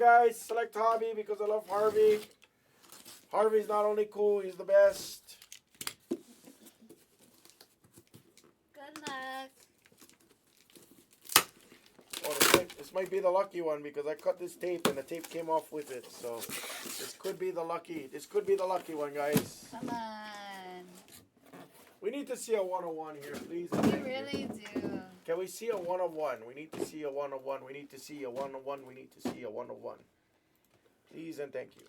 Guys, select Hobby because I love Harvey. Harvey's not only cool, he's the best. Good luck. Oh, this might be the lucky one because I cut this tape and the tape came off with it. So this could be the lucky one, guys. Come on. We need to see a 101 here, please. We really do. Can we see a 101? We need to see a 101. We need to see a 101. We need to see a 101. Please and thank you.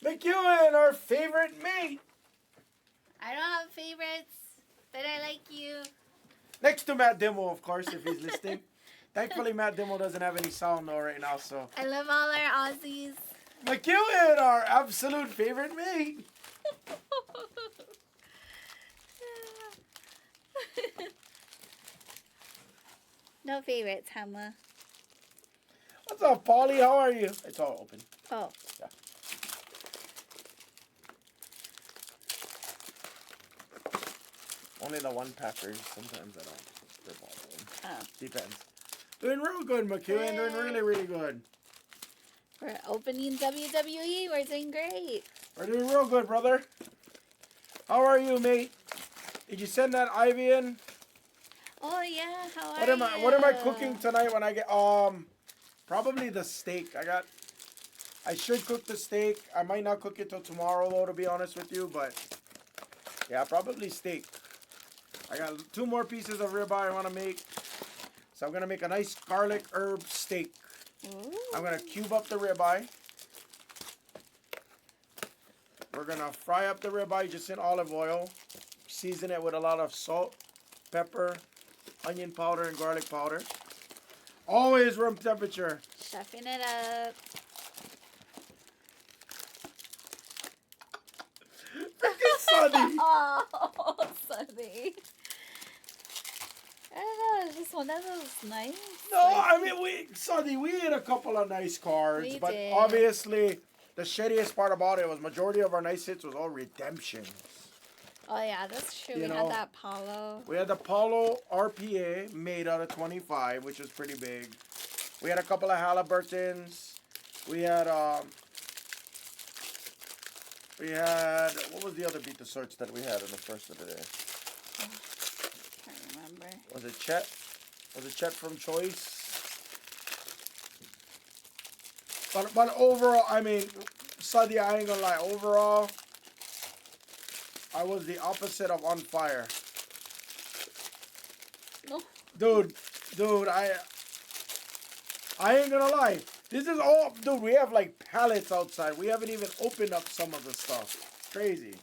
McEwen, our favorite mate. I don't have favorites, but I like you. Next to Matt Dimmo, of course, if he's listening. Thankfully, Matt Dimmo doesn't have any sound though right now, so. I love all our Aussies. McEwen, our absolute favorite mate. No favorites, Hamma. What's up, Paulie? How are you? It's all open. Oh. Yeah. Only the one packers. Sometimes I don't strip all of them. Oh. Depends. Doing real good, McEwen. Doing really, really good. We're opening WWE. We're doing great. We're doing real good, brother. How are you, mate? Did you send that Ivy in? Oh yeah, how are you? What am I cooking tonight when I get probably the steak. I should cook the steak. I might not cook it till tomorrow though, to be honest with you, but yeah, probably steak. I got 2 more pieces of ribeye I want to make. So I'm going to make a nice garlic herb steak. Ooh. I'm going to cube up the ribeye. We're going to fry up the ribeye just in olive oil. Season it with a lot of salt, pepper, onion powder, and garlic powder. Always room temperature. Stuffing it up. Freaking Sunny. Oh, Sunny. I don't know, this one that was nice. No, I mean, Sunny, we ate a couple of nice cards, We but did. obviously the shittiest part about it was majority of our nice hits was all redemptions. Oh yeah, that's true. You We know, had that Paulo. We had the Paulo RPA made out of 25, which is pretty big. We had a couple of Halliburtons. We had, what was the other beat the search that we had in the first of the day? Can't remember. Was it Chet? Was it Chet from Choice? But overall, I mean, Sadia, I ain't gonna lie. Overall, I was the opposite of on fire. No. Dude, I ain't gonna lie. This is all, dude, we have like pallets outside. We haven't even opened up some of the stuff. Crazy.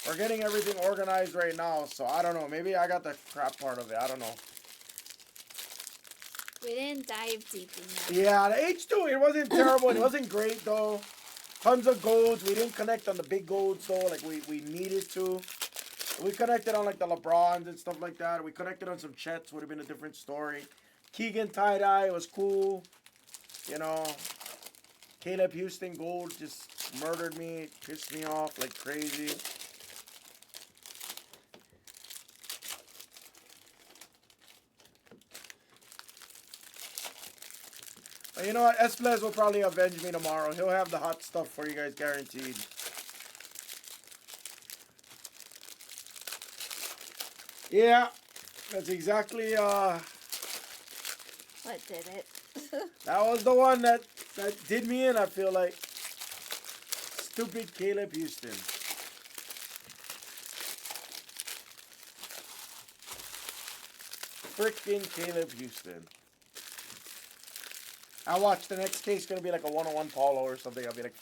We're getting everything organized right now, so I don't know. Maybe I got the crap part of it. I don't know. We didn't dive deep enough. Yeah, the H2, it wasn't terrible. It wasn't great, though. Tons of golds. We didn't connect on the big golds, though, like we needed to. We connected on, like, the LeBrons and stuff like that. We connected on some Chets. Would have been a different story. Keegan tie-dye was cool. You know, Caleb Houston gold just murdered me. Pissed me off like crazy. But you know what? Esplez will probably avenge me tomorrow. He'll have the hot stuff for you guys, guaranteed. Yeah, that's exactly, What did it? that was the one that did me in, I feel like. Stupid Caleb Houston. Freaking Caleb Houston. I watch the next case gonna be like a 101 Paulo or something. I'll be like,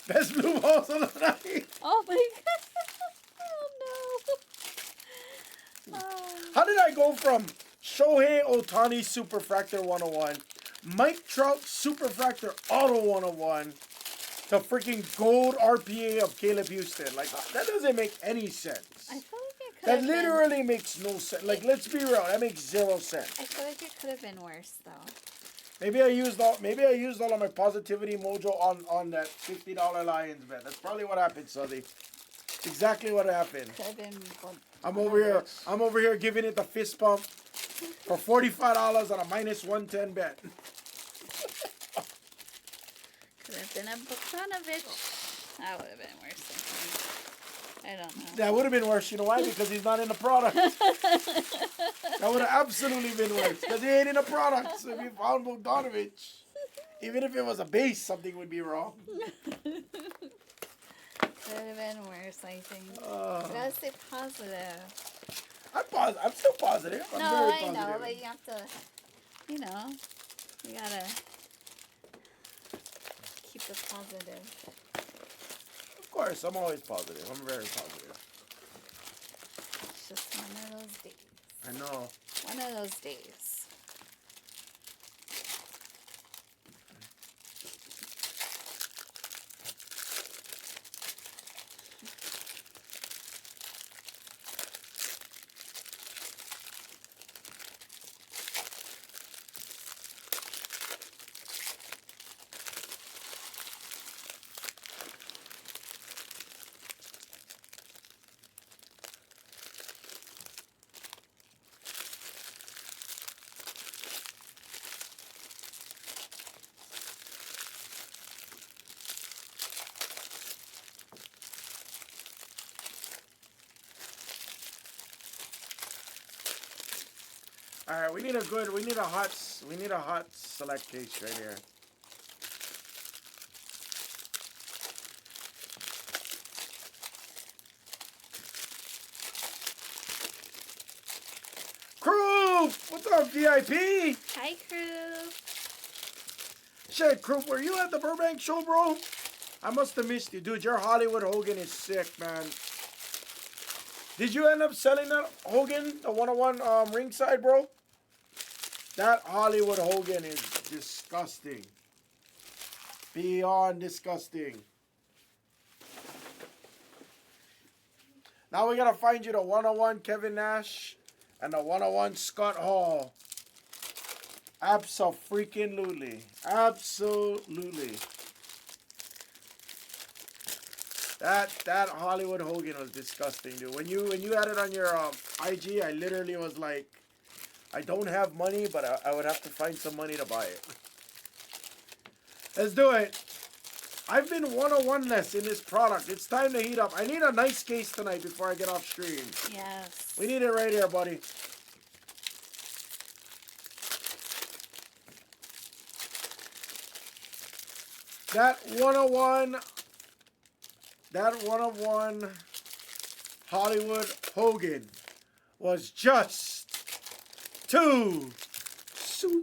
Best blue balls of the night. Oh my god. Oh no. How did I go from Shohei Ohtani Superfractor 101, Mike Trout Superfractor Auto 101, to freaking gold RPA of Caleb Houston? Like, that doesn't make any sense. I feel like it could That have literally makes no sense. Like, let's be real. That makes 0 sense. I feel like it could have been worse though. Maybe I used all of my positivity mojo on that $50 Lions bet. That's probably what happened, Sully. It's exactly what happened. Could have been. I'm over here giving it the fist pump for $45 on a -110 bet. Could have been a Bogdanovich. That would have been worse. I think. I don't know. That would have been worse. You know why? Because he's not in the product. That would have absolutely been worse. Because he ain't in the product. So if you found Bogdanovich, even if it was a base, something would be wrong. Could have been worse, I think. You gotta stay positive. I'm still positive. I'm very I positive. know, but you have to, you gotta keep it positive. Of course, I'm always positive. I'm very positive. It's just one of those days. I know. One of those days. All right, we need a hot select case right here. Crew, what's up, VIP? Hi, crew. Shit, Crew, were you at the Burbank show, bro? I must have missed you, dude. Your Hollywood Hogan is sick, man. Did you end up selling that Hogan, the 101 ringside, bro? That Hollywood Hogan is disgusting. Beyond disgusting. Now we gotta find you the 101 Kevin Nash and the 101 Scott Hall. Abso-freaking-lutely. Absolutely. That Hollywood Hogan was disgusting, dude. When you had it on your IG, I literally was like, I don't have money, but I would have to find some money to buy it. Let's do it. I've been 101-less in this product. It's time to heat up. I need a nice case tonight before I get off stream. Yes. We need it right here, buddy. That 101 Hollywood Hogan was just too sweet.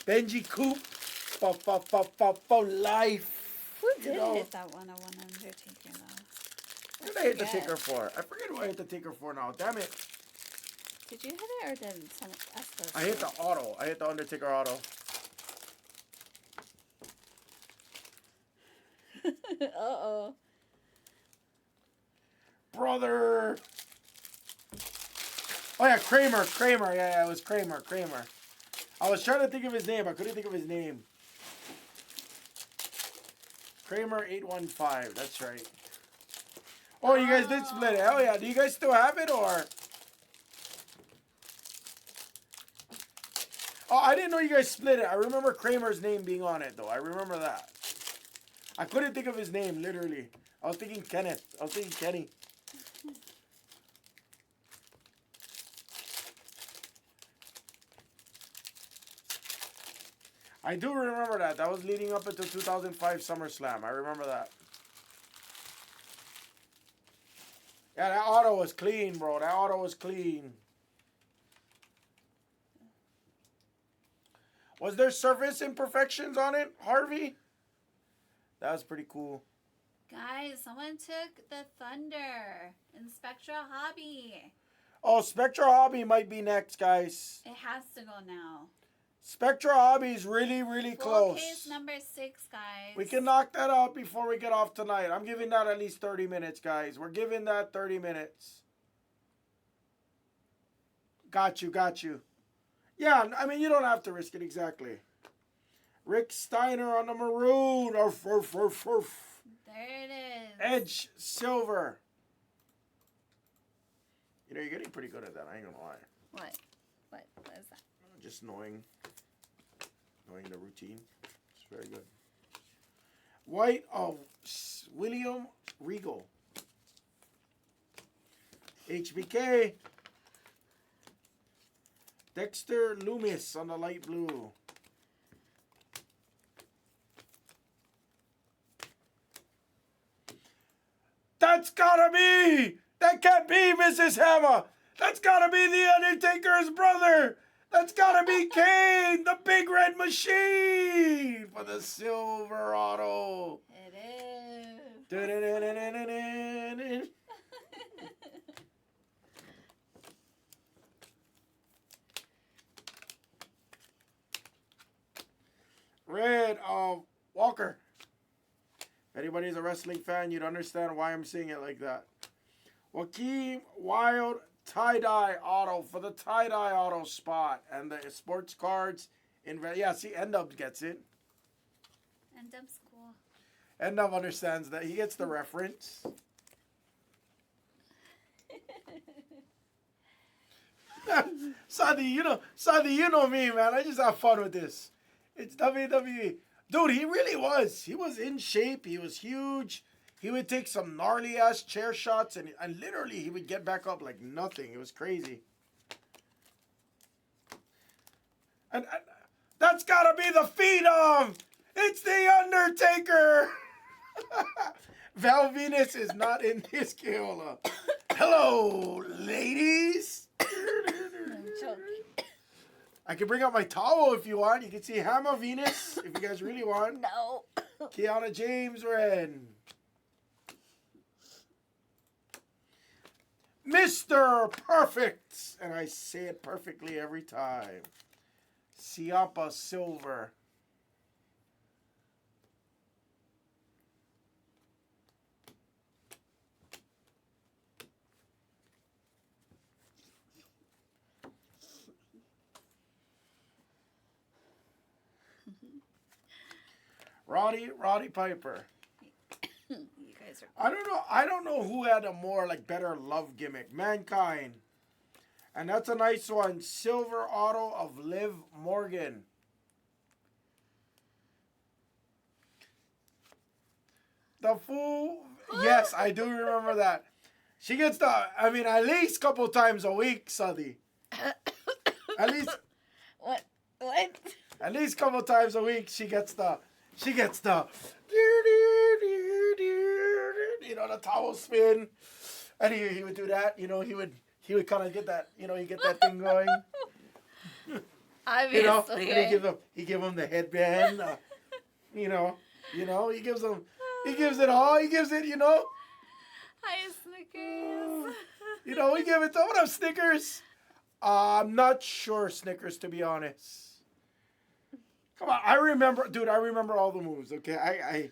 Benji Coop for life. Who did hit that 101 Undertaker though? What did I hit the ticker for? I forget what I hit the ticker for now. Damn it. Did you hit it or did someone ask us? I hit the auto. I hit the Undertaker auto. Uh-oh. Brother. Oh yeah, Kramer. Yeah, it was Kramer. I was trying to think of his name. I couldn't think of his name. Kramer 815. That's right. Oh, you guys did split it. Hell yeah. Do you guys still have it or? Oh, I didn't know you guys split it. I remember Kramer's name being on it though. I remember that. I couldn't think of his name, literally. I was thinking Kenneth. I was thinking Kenny. I do remember that. That was leading up into 2005 SummerSlam. I remember that. Yeah, that auto was clean, bro. That auto was clean. Was there surface imperfections on it, Harvey? That was pretty cool. Guys, someone took the Thunder in Spectra Hobby. Oh, Spectra Hobby might be next, guys. It has to go now. Spectra Hobby is really, really Full close. case number 6, guys. We can knock that out before we get off tonight. I'm giving that at least 30 minutes, guys. We're giving that 30 minutes. Got you, got you. Yeah, I mean, you don't have to risk it exactly. Rick Steiner on the maroon. Arf, arf, arf, arf. There it is. Edge silver. You know, you're getting pretty good at that. I ain't gonna lie. What? What is that? Just knowing the routine. It's very good. White of William Regal. HBK. Dexter Loomis on the light blue. That's gotta be! That can't be Mrs. Hammer! That's gotta be the Undertaker's brother! That's gotta be Kane, the big red machine for the silver auto. It is. Red of Walker. If anybody's a wrestling fan, you'd understand why I'm saying it like that. Joaquin Wild tie-dye auto for the tie-dye auto spot. And the sports cards in red. Yeah, see, N-Dub gets it. N-Dub's cool. N-Dub understands that. He gets the reference. Sadi, you know me, man. I just have fun with this. It's WWE. Dude, he really was. He was in shape. He was huge. He would take some gnarly-ass chair shots, and literally he would get back up like nothing. It was crazy. And that's got to be the Phenom. It's the Undertaker. Val Venus is not in this Keola. Hello, ladies. I'm choking. I can bring out my towel if you want. You can see Hammer Venus if you guys really want. No. Kiana James red. Mr. Perfect. And I say it perfectly every time. Ciampa silver. Roddy Piper. You guys are. I don't know who had a more like better love gimmick. Mankind. And that's a nice one. Silver auto of Liv Morgan. The fool. Yes, I do remember that. She gets at least couple times a week, Sadi. At least. What? At least couple times a week, she gets the. The towel spin, and he would do that. He would kind of get that. You get that thing going. Obviously. And he give him the headband. He gives it all. He gives it. Hi, Snickers. We give it to what up, Snickers. I'm not sure, Snickers, to be honest. Come on, I remember all the moves, okay?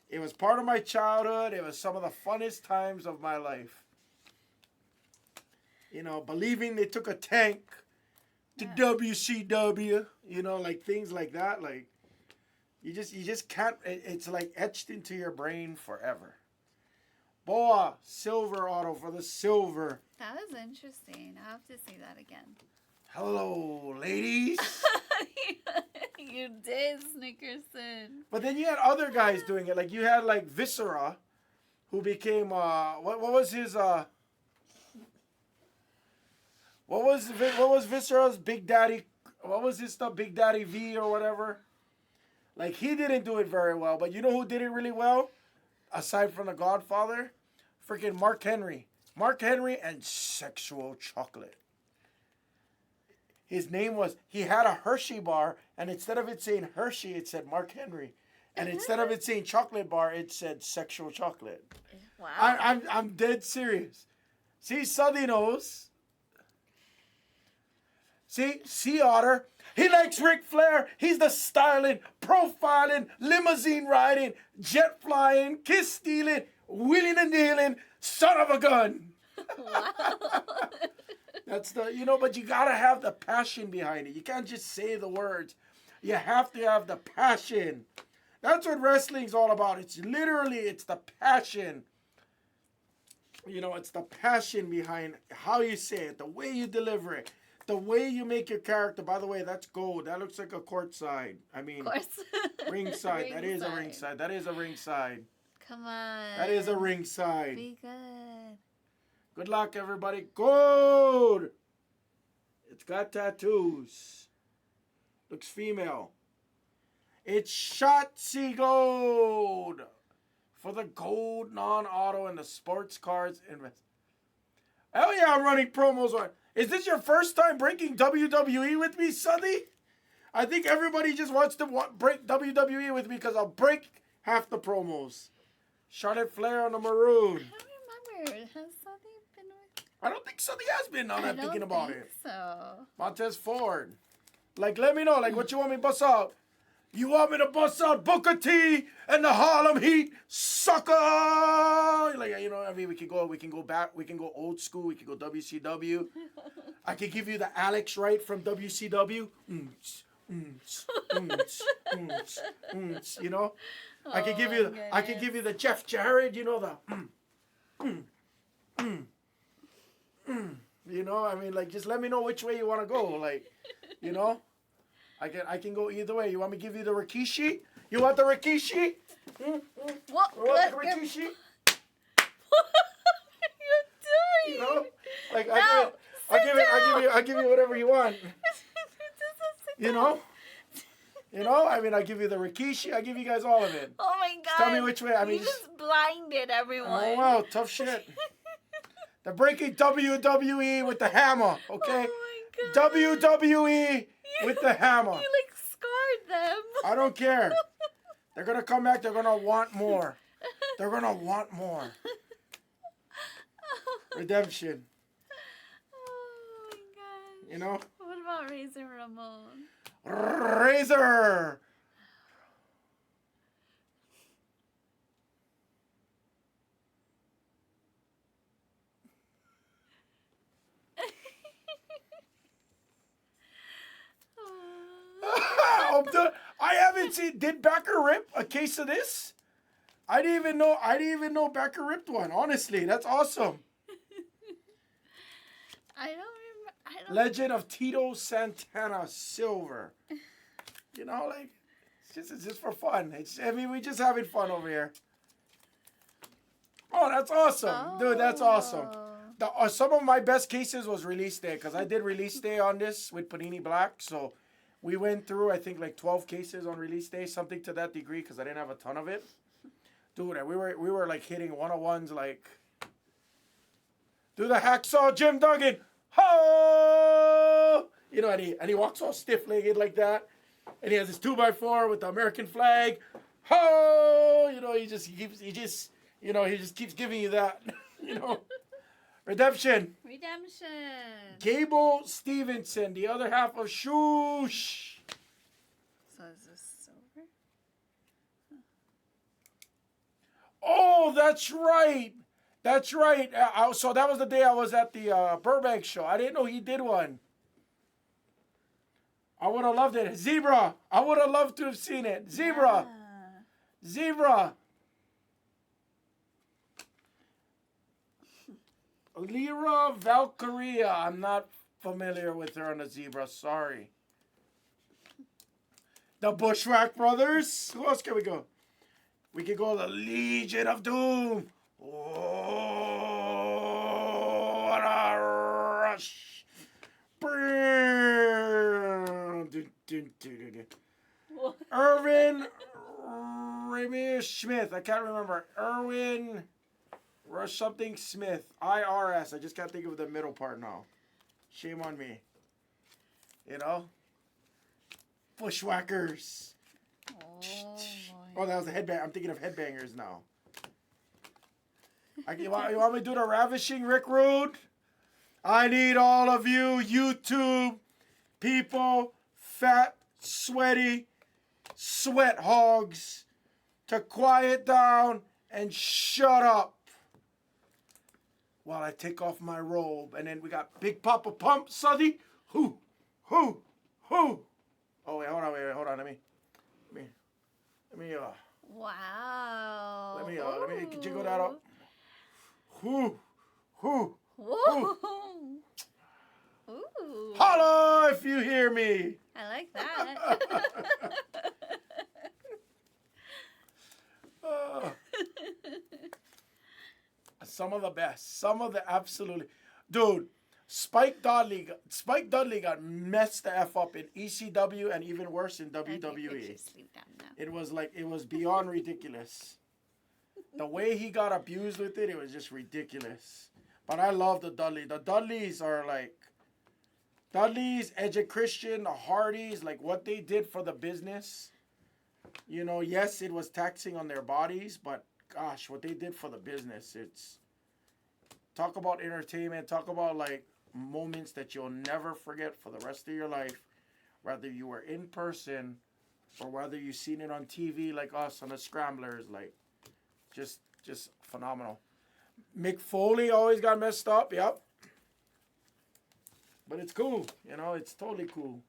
It was part of my childhood. It was some of the funnest times of my life. Believing they took a tank to WCW, like things like that. Like, you just can't, it's like etched into your brain forever. Boa, silver auto for the silver. That was interesting. I'll have to see that again. Hello, ladies. You did, Snickerson. But then you had other guys doing it. Like you had like Viscera, who became what was his what was Viscera's Big Daddy? What was his stuff? Big Daddy V or whatever. Like he didn't do it very well. But you know who did it really well? Aside from the Godfather, freaking Mark Henry. Mark Henry and Sexual Chocolate. His name was, he had a Hershey bar, and instead of it saying Hershey, it said Mark Henry. And instead of it saying chocolate bar, it said Sexual Chocolate. Wow. I'm dead serious. See, Southie knows. See, Sea Otter. He likes Ric Flair. He's the styling, profiling, limousine riding, jet flying, kiss stealing, wheeling and dealing, son of a gun. Wow. That's the, but you gotta have the passion behind it. You can't just say the words. You have to have the passion. That's what wrestling's all about. It's the passion. It's the passion behind how you say it, the way you deliver it, the way you make your character. By the way, that's gold. That looks like a courtside. I mean, ringside. That is a ringside. That is a ringside. Come on. That is a ringside. Be good. Good luck, everybody. Gold. It's got tattoos. Looks female. It's Shotzi Gold for the gold non-auto and the sports cards invest. Hell yeah, I'm running promos on. Is this your first time breaking WWE with me, Sonny? I think everybody just wants to break WWE with me because I'll break half the promos. Charlotte Flair on the maroon. I don't remember. Has Sonny been with? I don't think Sonny has been now that I'm thinking about it. So. Montez Ford. Let me know, what you want me to bust out? You want me to bust out Booker T and the Harlem Heat, sucker? We can go back, we can go old school, we can go WCW. I can give you the Alex Wright from WCW. I can give you the Jeff Jarrett, just let me know which way you want to go, I can go either way. You want me to give you the Rikishi? You want the Rikishi? What? The Rikishi? What are you doing? I give you whatever you want. I give you the Rikishi. I give you guys all of it. Oh my God! Just tell me which way. You just blinded everyone. Oh wow, tough shit. They're breaking WWE with the hammer. Okay. Oh my God. WWE with the hammer. You scarred them. I don't care. They're gonna come back. They're gonna want more. They're gonna want more. Redemption. Oh my gosh. What about Razor Ramon? Razor. I haven't seen. Did Becker rip a case of this? I didn't even know Becker ripped one. Honestly, that's awesome. I don't remember. Legend of Tito Santana silver. It's just for fun. We just having fun over here. Oh, that's awesome, dude. That's awesome. Some of my best cases was release day because I did release day on this with Panini Black. So we went through, I think, 12 cases on release day, something to that degree, because I didn't have a ton of it. Dude, we were hitting 101s do the hacksaw Jim Duggan. Ho! And he walks all stiff-legged like that. And he has his 2x4 with the American flag. Ho! He just keeps giving you that. Redemption. Gable Stevenson, the other half of Shoosh. So is this silver? Oh, that's right. That's right. So that was the day I was at the Burbank show. I didn't know he did one. I would have loved it. Zebra. I would have loved to have seen it. Zebra. Yeah. Zebra. Lyra Valkyria. I'm not familiar with her on the Zebra. Sorry. The Bushwhack Brothers. Who else can we go? We could go the Legion of Doom. Oh, what a rush. Irvin Remy Smith. I can't remember. Irwin Rush something Smith. IRS. I just can't think of the middle part now. Shame on me. You know? Bushwhackers. Oh, Oh, that was a headbang. I'm thinking of headbangers now. You want me to do the ravishing Rick Rude? I need all of you YouTube people, fat, sweaty, sweat hogs, to quiet down and shut up while I take off my robe. And then we got Big Papa Pump, Suddy. Who? Oh, wait, hold on. Let me. wow. Let me jiggle that up. Who? Whoa. Ooh. Holla if you hear me. I like that. Some of the best. Some of the absolutely. Dude, Spike Dudley got messed the F up in ECW and even worse in WWE. It was beyond ridiculous. The way he got abused with it, it was just ridiculous. But I love the Dudley. The Dudleys are like Dudleys, Edge of Christian, the Hardys, like what they did for the business. You know, yes, it was taxing on their bodies, but gosh, what they did for the business, it's talk about entertainment, talk about like moments that you'll never forget for the rest of your life, whether you were in person or whether you've seen it on TV like us on the Scramblers, like just phenomenal. Mick Foley always got messed up, yep. But it's cool, you know, it's totally cool.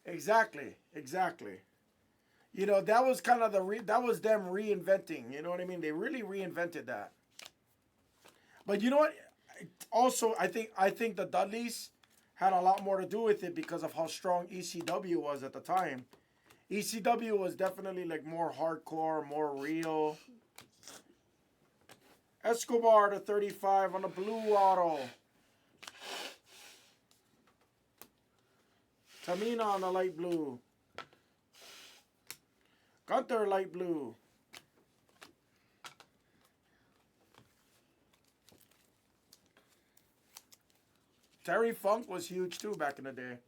Exactly. You know, that was kind of that was them reinventing, you know what I mean? They really reinvented that. But you know what? Also, I think the Dudleys had a lot more to do with it because of how strong ECW was at the time. ECW was definitely like more hardcore, more real. Escobar to 35 on the blue auto. Tamina on the light blue. Gunther light blue. Terry Funk was huge too back in the day.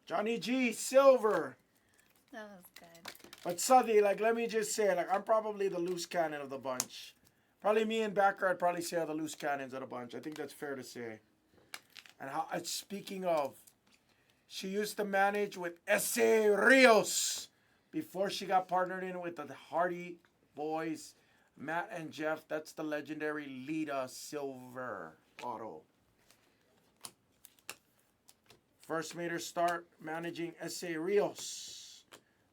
Johnny G, silver. That was good. But Suddy, like, let me just say, like, I'm probably the loose cannon of the bunch. Probably me and Backer, I'd probably say are the loose cannons of the bunch. I think that's fair to say. And speaking of, she used to manage with S.A. Rios before she got partnered in with the Hardy Boys, Matt and Jeff. That's the legendary Lita Silver auto. First made her start managing S.A. Rios,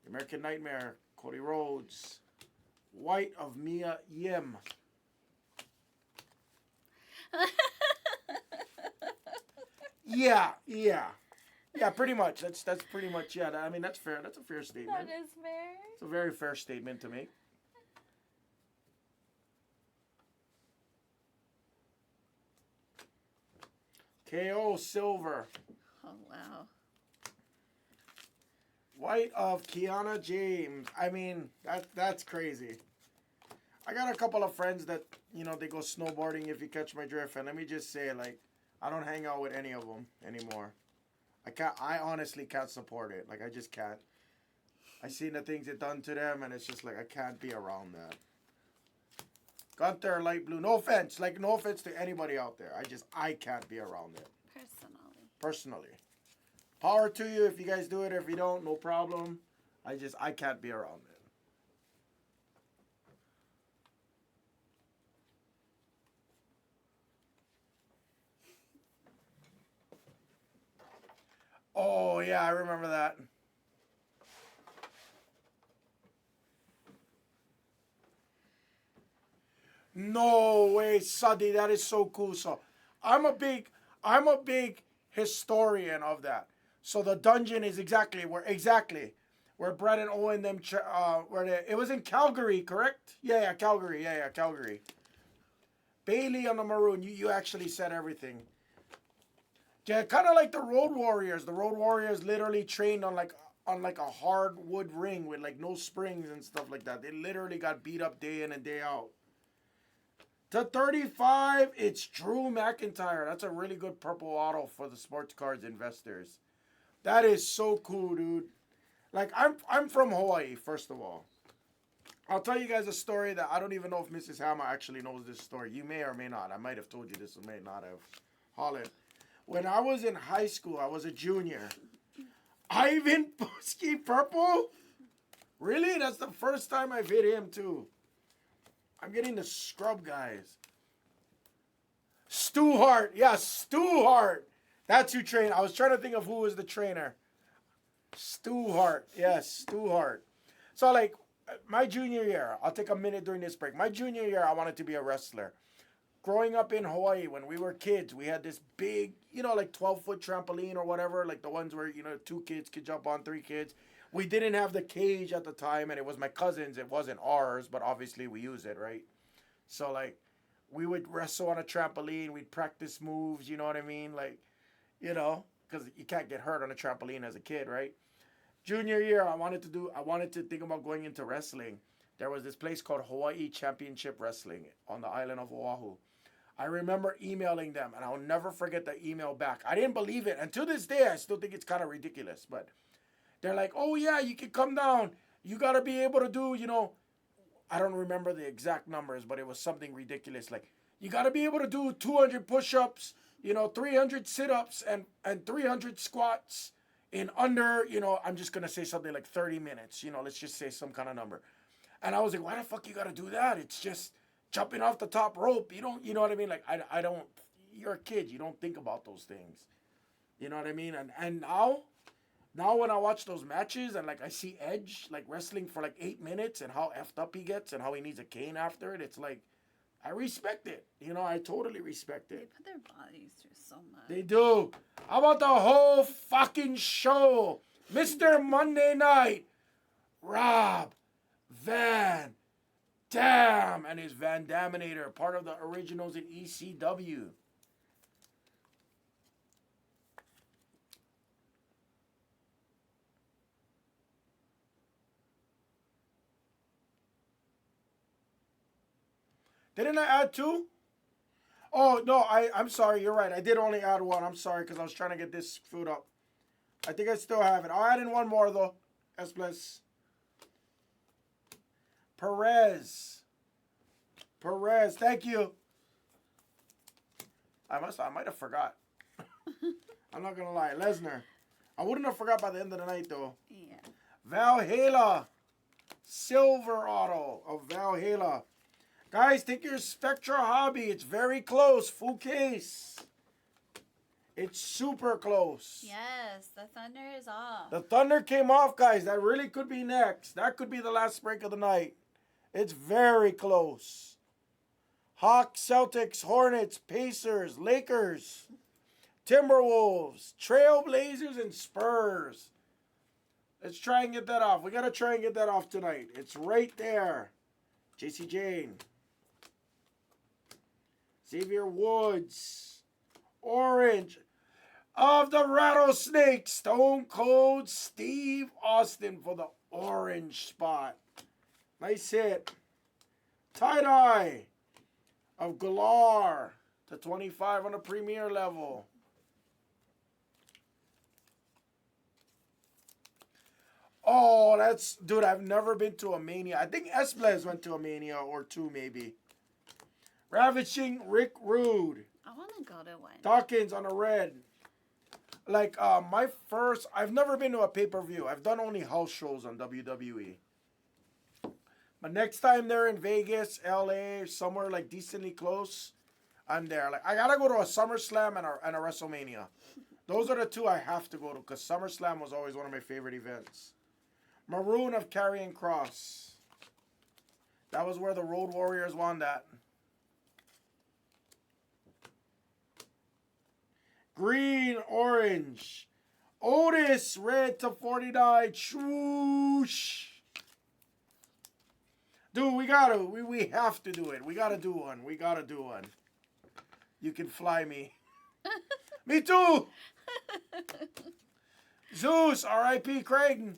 the American Nightmare, Cody Rhodes, White of Mia Yim. Yeah, pretty much. That's pretty much, yeah. I mean, that's fair. That's a fair statement. That is fair. It's a very fair statement to make. KO Silver. Oh, wow. White of Kiana James. I mean, that's crazy. I got a couple of friends that, you know, they go snowboarding, if you catch my drift. And let me just say, like, I don't hang out with any of them anymore. I honestly can't support it. Like, I just can't. I seen the things it done to them, and it's just like, I can't be around that. Gunther, light blue. No offense. Like, no offense to anybody out there. I can't be around it. Personally. Power to you if you guys do it. If you don't, no problem. I can't be around it. Oh, yeah, I remember that. No way, Suddy, that is so cool. So, I'm a big historian of that. So the dungeon is exactly where Brett and Owen them it was in Calgary, correct? Yeah, Calgary. Yeah, Calgary. Bailey on the maroon. You actually said everything. Yeah, kind of like the Road Warriors. The Road Warriors literally trained on like a hardwood ring with like no springs and stuff like that. They literally got beat up day in and day out. To 35, it's Drew McIntyre. That's a really good purple auto for the sports cards investors. That is so cool, dude. Like I'm from Hawaii, first of all. I'll tell you guys a story that I don't even know if Mrs. Hammer actually knows this story. You may or may not. I might have told you this or may not have. Holland. When I was in high school, I was a junior. Ivan Putski Purple? Really? That's the first time I've hit him, too. I'm getting the scrub guys. Stu Hart. Yeah, Stu Hart. That's who trained. I was trying to think of who was the trainer. Stu Hart. Yes, Stu Hart. So, like, my junior year, I'll take a minute during this break. My junior year, I wanted to be a wrestler. Growing up in Hawaii, when we were kids, we had this big, like 12-foot trampoline or whatever, like the ones where, 2 kids could jump on, 3 kids. We didn't have the cage at the time, and it was my cousin's. It wasn't ours, but obviously we used it, right? So, like, we would wrestle on a trampoline. We'd practice moves, you know what I mean? Like, because you can't get hurt on a trampoline as a kid, right? Junior year, I wanted to think about going into wrestling. There was this place called Hawaii Championship Wrestling on the island of Oahu. I remember emailing them, and I'll never forget the email back. I didn't believe it. And to this day, I still think it's kind of ridiculous. But they're like, oh, yeah, you can come down. You got to be able to do, I don't remember the exact numbers, but it was something ridiculous. Like, you got to be able to do 200 push-ups, 300 sit-ups, and 300 squats in under, I'm just going to say something like 30 minutes. Let's just say some kind of number. And I was like, why the fuck you got to do that? It's just jumping off the top rope. You don't, you know what I mean? Like, I don't, you're a kid. You don't think about those things. You know what I mean? And now when I watch those matches and, like, I see Edge, like, wrestling for, like, 8 minutes and how effed up he gets and how he needs a cane after it, it's like, I respect it. I totally respect it. They put their bodies through so much. They do. How about the whole fucking show? Mr. Monday Night, Rob Van Dam and his Van Daminator, part of the originals in ECW. Didn't I add 2? Oh, no, I'm sorry. You're right. I did only add 1. I'm sorry because I was trying to get this food up. I think I still have it. I'll add in 1 more, though. S plus. Perez. Thank you. I might have forgot. I'm not going to lie. Lesnar. I wouldn't have forgot by the end of the night, though. Yeah. Valhalla. Silver auto of Valhalla. Guys, take your Spectra hobby. It's very close. Full case. It's super close. Yes, the thunder is off. The thunder came off, guys. That really could be next. That could be the last break of the night. It's very close. Hawks, Celtics, Hornets, Pacers, Lakers, Timberwolves, Trailblazers, and Spurs. Let's try and get that off. We got to try and get that off tonight. It's right there. JC Jane. Xavier Woods. Orange of the Rattlesnake. Stone Cold Steve Austin for the orange spot. Nice hit. Tie-dye of Galar to 25 on the premier level. Oh, that's... Dude, I've never been to a Mania. I think Esbles went to a Mania or 2, maybe. Ravishing Rick Rude. I want to go to one. Dawkins on a red. Like, I've never been to a pay-per-view. I've done only house shows on WWE. But next time they're in Vegas, LA, somewhere, like, decently close, I'm there. Like, I gotta go to a SummerSlam and a WrestleMania. Those are the 2 I have to go to, because SummerSlam was always one of my favorite events. Maroon of Karrion Kross. That was where the Road Warriors won that. Green, orange. Otis, red to 49. Swoosh. Dude, we have to do it. We gotta do one. You can fly me. Me too. Zeus, R.I.P. Craig.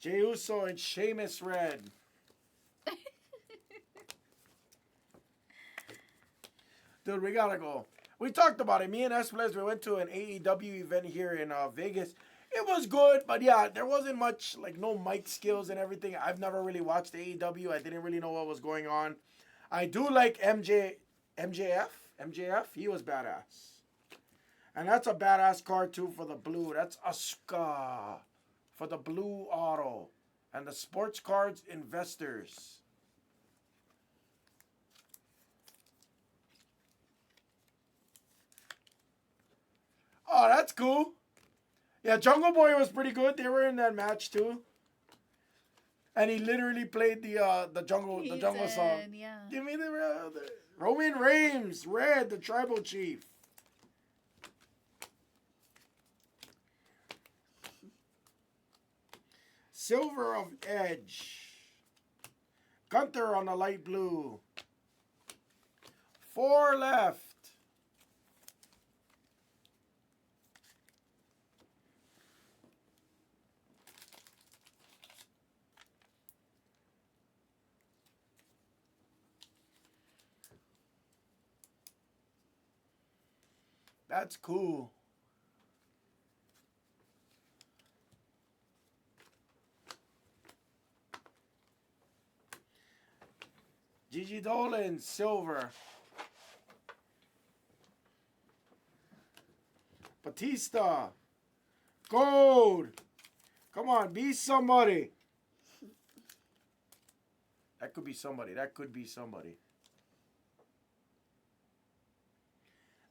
Jey Uso and Sheamus red. Dude, we gotta go. We talked about it. Me and Esplez, we went to an AEW event here in Vegas. It was good, but yeah, there wasn't much, like, no mic skills and everything. I've never really watched AEW. I didn't really know what was going on. I do like MJF. He was badass. And that's a badass card, too, for the blue. That's Asuka for the blue auto. And the sports cards investors. Oh, that's cool. Yeah, Jungle Boy was pretty good. They were in that match too. And he literally played the jungle song. Yeah. Give me the Roman Reigns, red, the tribal chief. Silver of Edge. Gunther on the light blue. 4 left. That's cool. Gigi Dolan, silver. Batista, gold. Come on, be somebody. That could be somebody. That could be somebody.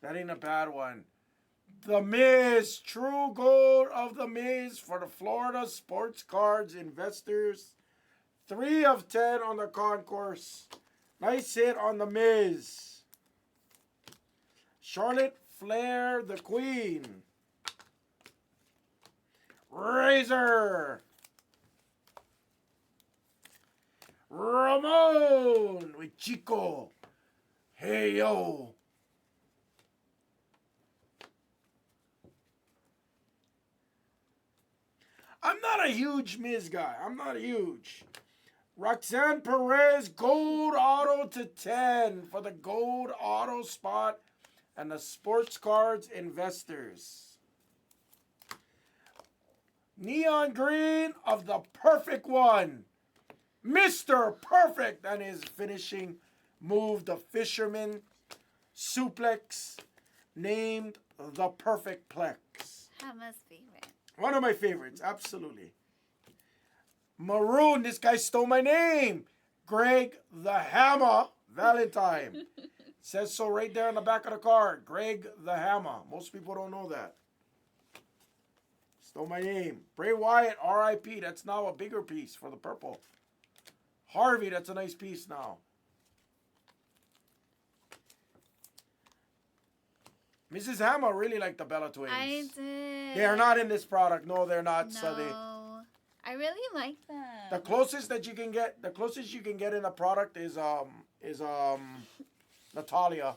That ain't a bad one. The Miz, true gold of the Miz for the Florida Sports Cards investors. 3 of 10 on the concourse. Nice hit on the Miz. Charlotte Flair, the Queen. Razor. Ramon with Chico. Hey, yo. I'm not a huge Miz guy. I'm not huge. Roxanne Perez, gold auto to 10 for the gold auto spot and the sports cards investors. Neon green of the perfect one. Mr. Perfect and his finishing move, the Fisherman Suplex, named the Perfect Plex. Hammer's favorite. One of my favorites, absolutely. Maroon, this guy stole my name. Greg the Hammer Valentine. Says so right there on the back of the card. Greg the Hammer. Most people don't know that. Stole my name. Bray Wyatt, R.I.P. That's now a bigger piece for the purple. Harvey, that's a nice piece now. Mrs. Hammer really liked the Bella Twins. I did. They are not in this product. No, they're not. No. So I really like them. the closest you can get in a product is Natalia.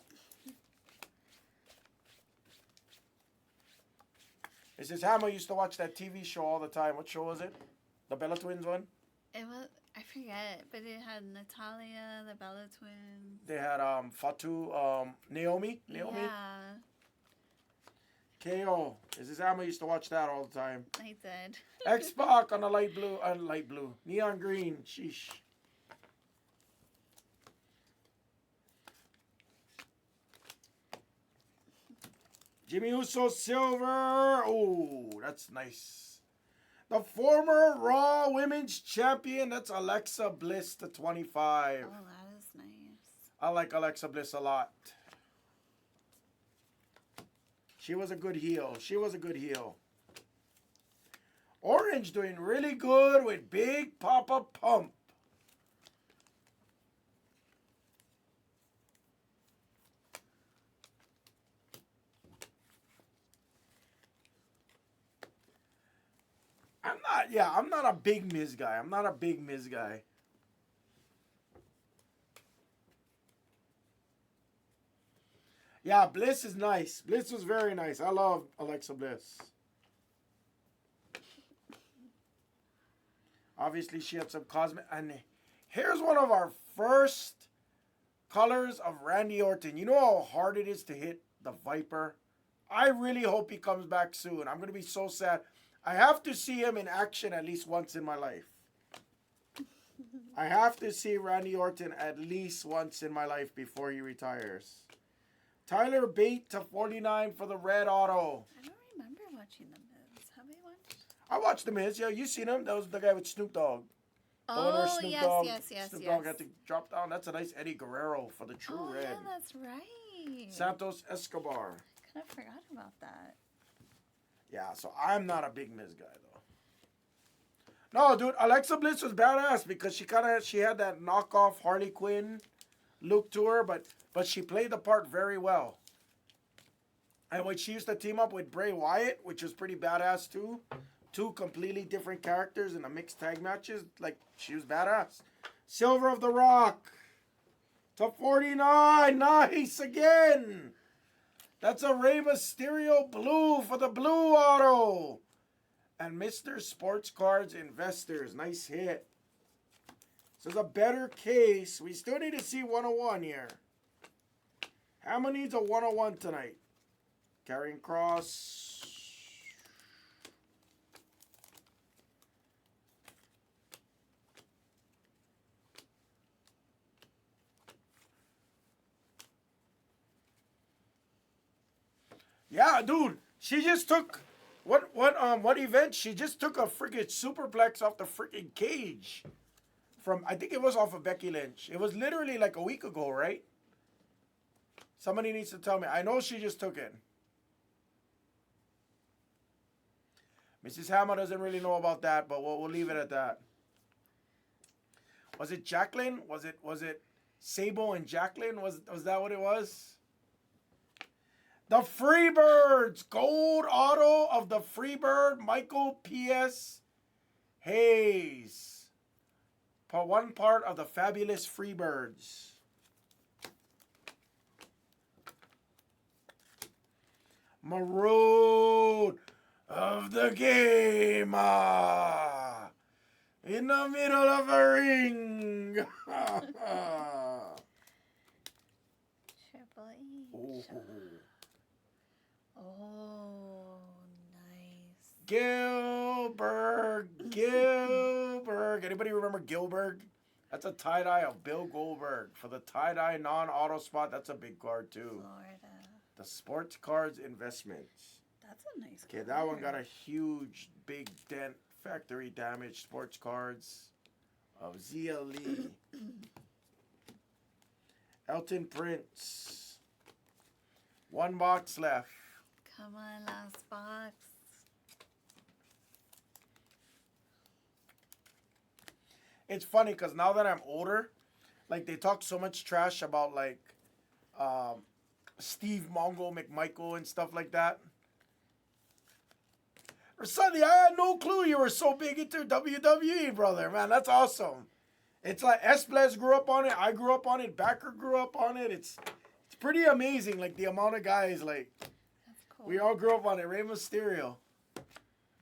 Mrs. Hammer used to watch that TV show all the time. What show was it? The Bella Twins one? It was, I forget, but it had Natalia, the Bella Twins. They had Fatu, Naomi. Yeah, KO. Mrs. Hammer used to watch that all the time. I did. X-Pac on the light blue. Neon green. Sheesh. Jimmy Uso silver. Oh, that's nice. The former Raw Women's Champion. That's Alexa Bliss to 25. Oh, that is nice. I like Alexa Bliss a lot. She was a good heel. Orange doing really good with Big Papa Pump. I'm not a big Miz guy. Yeah, Bliss is nice. Bliss was very nice. I love Alexa Bliss. Obviously, she had some cosmetic. And here's one of our first colors of Randy Orton. You know how hard it is to hit the Viper? I really hope he comes back soon. I'm going to be so sad. I have to see him in action at least once in my life. I have to see Randy Orton at least once in my life before he retires. Tyler Bate to 49 for the red auto. I don't remember watching The Miz. Have we watched? I watched The Miz. Yeah, you seen him? That was the guy with Snoop Dogg. Oh, yes. Snoop Dogg had to drop down. That's a nice Eddie Guerrero for the true red. Yeah, that's right. Santos Escobar. Kind of forgot about that. Yeah, so I'm not a big Miz guy though. No, dude, Alexa Bliss was badass because she had that knockoff Harley Quinn look to her, but she played the part very well. And when she used to team up with Bray Wyatt, which was pretty badass too, two completely different characters in the mixed tag matches, like she was badass. Silver of the Rock to 49, nice again. That's a Rey Mysterio blue for the blue auto. And Mr. Sports Cards Investors, nice hit. This is a better case. We still need to see 101 here. Hammer needs a 101 tonight. Carrying Cross. Yeah, dude. She just took what event? She just took a freaking superplex off the freaking cage. From, I think it was off of Becky Lynch. It was literally like a week ago, right? Somebody needs to tell me. I know she just took it. Mrs. Hammer doesn't really know about that, but we'll leave it at that. Was it Jacqueline? Was it Sable and Jacqueline? Was that what it was? The Freebirds, gold auto of the Freebird, Michael P.S. Hayes. One part of the fabulous Freebirds. Maroon of the game. In the middle of a ring. Triple H. Oh. Oh, nice. Gilbert. Anybody remember Gilbert? That's a tie-dye of Bill Goldberg. For the tie-dye non-auto spot, that's a big card too. Florida. The Sports Cards Investments. That's a nice Okay, card. that one got a huge, big dent, factory damage. Sports Cards of Zia Lee. Elton Prince. One box left. Come on, last box. It's funny because now that I'm older, like they talk so much trash about like Steve Mongo McMichael and stuff like that. Or Sonny, I had no clue you were so big into WWE, brother. Man, that's awesome. It's like Esplez grew up on it. I grew up on it. Backer grew up on it. It's pretty amazing, like the amount of guys like. That's cool. We all grew up on it. Rey Mysterio.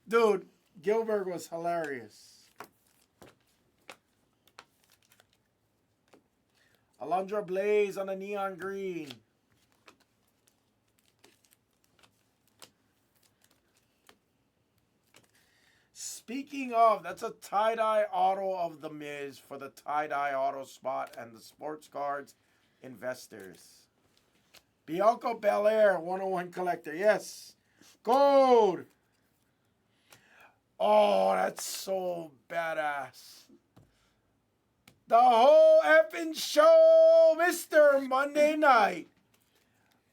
Dude, Gilbert was hilarious. Alundra Blaze on the neon green. Speaking of, that's a tie-dye auto of The Miz for the tie-dye auto spot and the Sports Cards Investors. Bianca Belair, 101 collector. Yes. Gold. Oh, that's so badass. The whole effing show, Mr. Monday Night.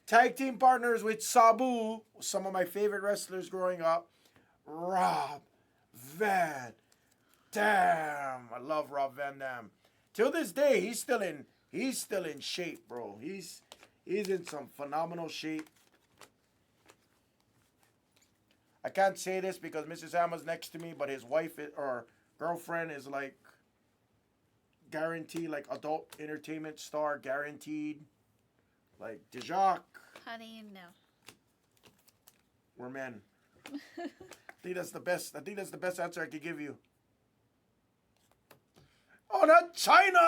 Tag team partners with Sabu, some of my favorite wrestlers growing up. Rob Van Dam. I love Rob Van Dam. Till this day, he's still in shape, bro. He's in some phenomenal shape. I can't say this because Mrs. Hammer's next to me, but his wife or girlfriend is like guaranteed, like adult entertainment star, guaranteed. Like Dijak. How do you know? We're men. I think that's the best. I think that's the best answer I could give you. Oh, not China,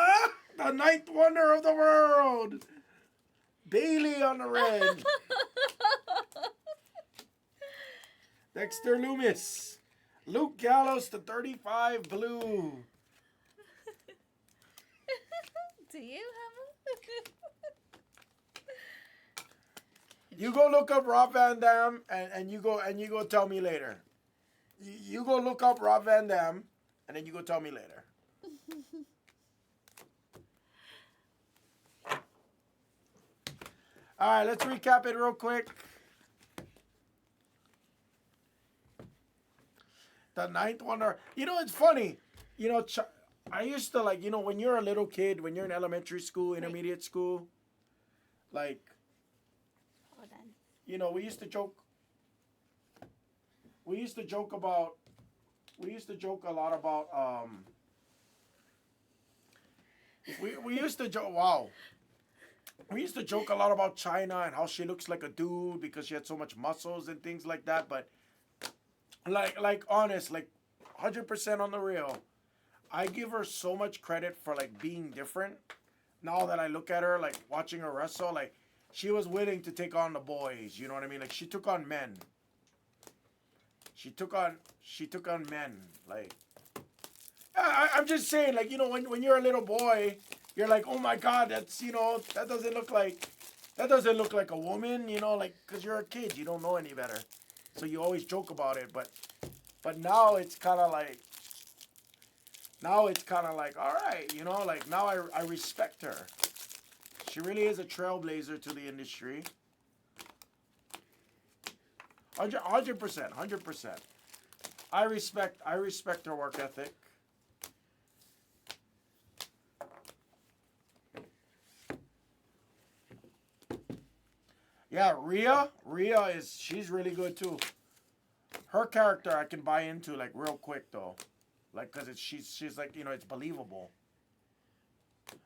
the ninth wonder of the world. Bailey on the red. Dexter Loomis. Luke Gallows to 35 blue. Do you have You go look up Rob Van Dam and you go tell me later. You go look up Rob Van Dam and then you go tell me later. All right, let's recap it real quick. The ninth wonder. You know, it's funny. You know, I used to like, you know, when you're a little kid, when you're in elementary school, intermediate school, like, Hold on. you know, we used to joke a lot about, we used to joke, wow. We used to joke a lot about China and how she looks like a dude because she had so much muscles and things like that. But like honest, like 100% on the real, I give her so much credit for like being different. Now that I look at her, like watching her wrestle, like she was willing to take on the boys. You know what I mean? Like she took on men. She took on men. Like I'm just saying, like, you know, when you're a little boy, you're like, oh my God, that's, you know, that doesn't look like a woman, you know, like, because you're a kid, you don't know any better, so you always joke about it. But now it's kind of like, all right, you know, like now I respect her. She really is a trailblazer to the industry. 100%. I respect her work ethic. Yeah, Rhea she's really good too. Her character I can buy into like real quick though, like because she's like, you know, it's believable.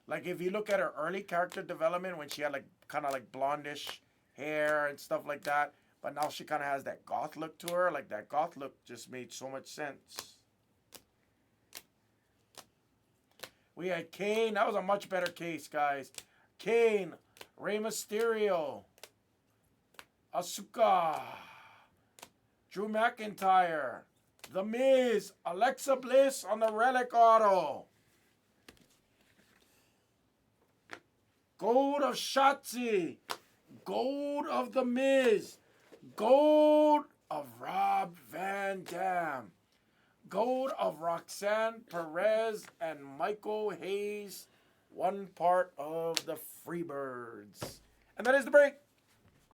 Like if you look at her early character development when she had like kind of like blondish hair and stuff like that, but now she kind of has that goth look to her. Like that goth look just made so much sense. We had Kane. That was a much better case, guys. Kane, Rey Mysterio, Asuka, Drew McIntyre, The Miz, Alexa Bliss on the Relic Auto. Gold of Shotzi, gold of The Miz, gold of Rob Van Dam, gold of Roxanne Perez and Michael Hayes, one part of the Freebirds. And that is the break.